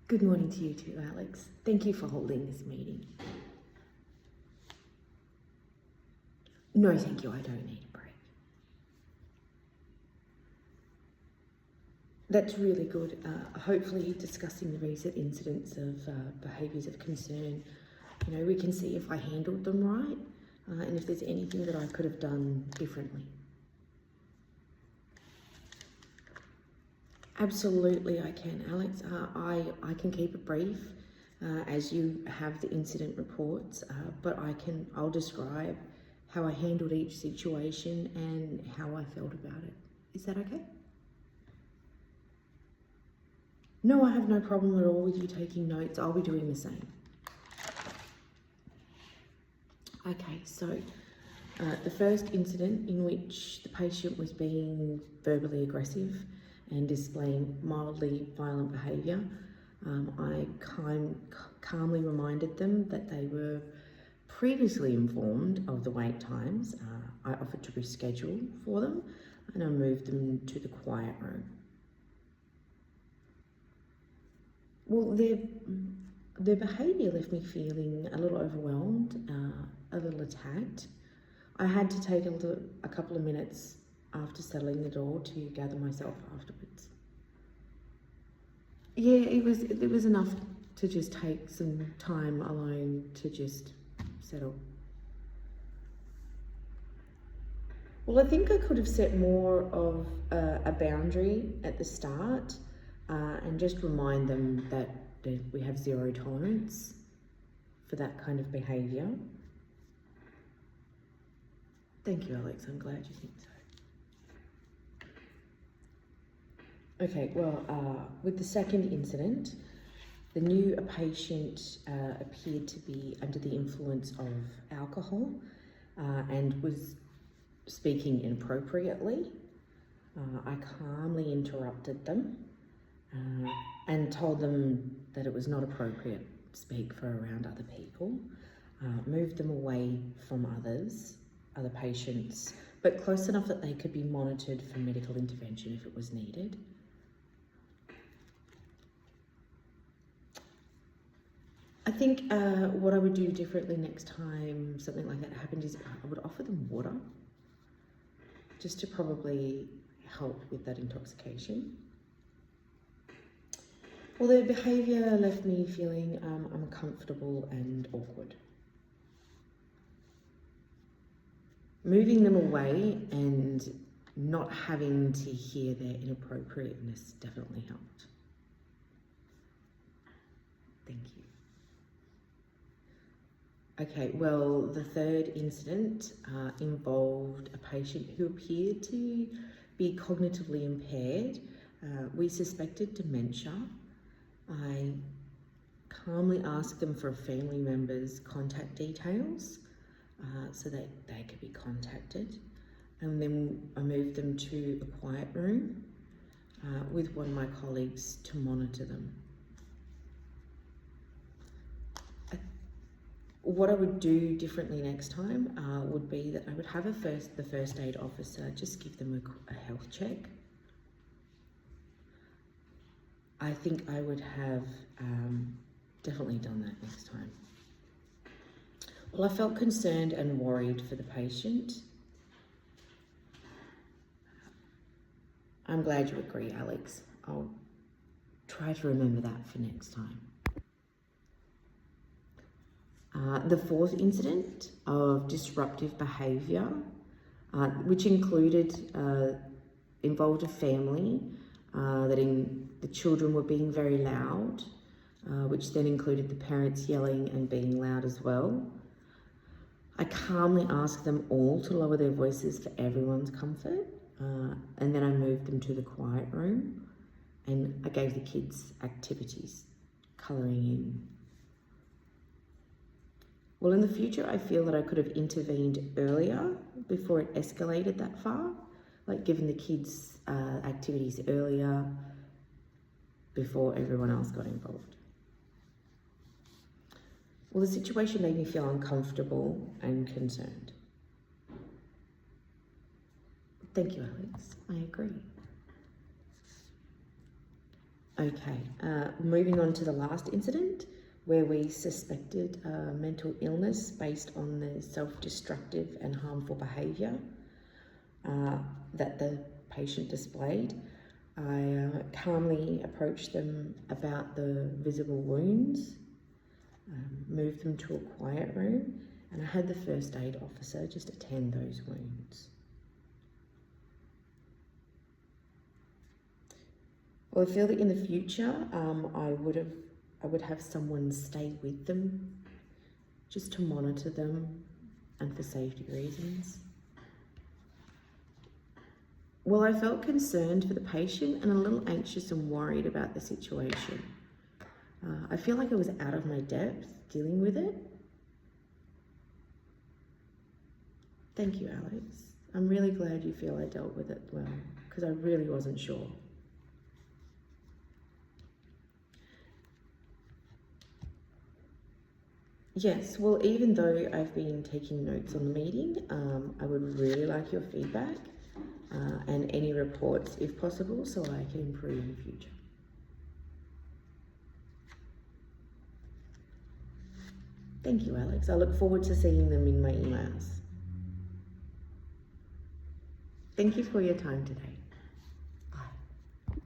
Good morning to you too, Alex. Thank you for holding this meeting. No, thank you, I don't need a break. That's really good. Hopefully discussing the recent incidents of behaviours of concern, we can see if I handled them right and if there's anything that I could have done differently. Absolutely, I can, Alex. I can keep it brief as you have the incident reports, but I'll describe how I handled each situation and how I felt about it. Is that okay? No, I have no problem at all with you taking notes. I'll be doing the same. Okay, so the first incident in which the patient was being verbally aggressive and displaying mildly violent behaviour, I calmly reminded them that they were previously informed of the wait times. I offered to reschedule for them and I moved them to the quiet room. Well, their behaviour left me feeling a little overwhelmed, a little attacked. I had to take a couple of minutes after settling the door to gather myself afterwards. Yeah, it was enough to just take some time alone to just settle. Well, I think I could have set more of a boundary at the start and just remind them that we have zero tolerance for that kind of behaviour. Thank you, Alex. I'm glad you think so. Okay, well, with the second incident, the new patient appeared to be under the influence of alcohol and was speaking inappropriately. I calmly interrupted them and told them that it was not appropriate to speak for around other people, moved them away from other patients, but close enough that they could be monitored for medical intervention if it was needed. I think what I would do differently next time something like that happened is I would offer them water, just to probably help with that intoxication. Well, their behaviour left me feeling uncomfortable and awkward. Moving them away and not having to hear their inappropriateness definitely helped. Thank you. Okay, well, the third incident involved a patient who appeared to be cognitively impaired. We suspected dementia. I calmly asked them for a family member's contact details so that they could be contacted. And then I moved them to a quiet room with one of my colleagues to monitor them. What I would do differently next time would be that I would have the first aid officer just give them a health check. I think I would have definitely done that next time. Well, I felt concerned and worried for the patient. I'm glad you agree, Alex. I'll try to remember that for next time. The fourth incident of disruptive behaviour, which involved a family the children were being very loud, which then included the parents yelling and being loud as well. I calmly asked them all to lower their voices for everyone's comfort, and then I moved them to the quiet room and I gave the kids activities, colouring in. Well, in the future, I feel that I could have intervened earlier before it escalated that far, like giving the kids activities earlier before everyone else got involved. Well, the situation made me feel uncomfortable and concerned. Thank you, Alex. I agree. Okay, moving on to the last incident where we suspected mental illness based on the self-destructive and harmful behaviour that the patient displayed. I calmly approached them about the visible wounds, moved them to a quiet room, and I had the first aid officer just attend those wounds. Well, I feel that in the future, I would have someone stay with them, just to monitor them, and for safety reasons. Well, I felt concerned for the patient and a little anxious and worried about the situation. I feel like I was out of my depth dealing with it. Thank you, Alex. I'm really glad you feel I dealt with it well, because I really wasn't sure. Yes, well, even though I've been taking notes on the meeting, I would really like your feedback and any reports if possible, so I can improve in the future. Thank you, Alex. I look forward to seeing them in my emails. Thank you for your time today.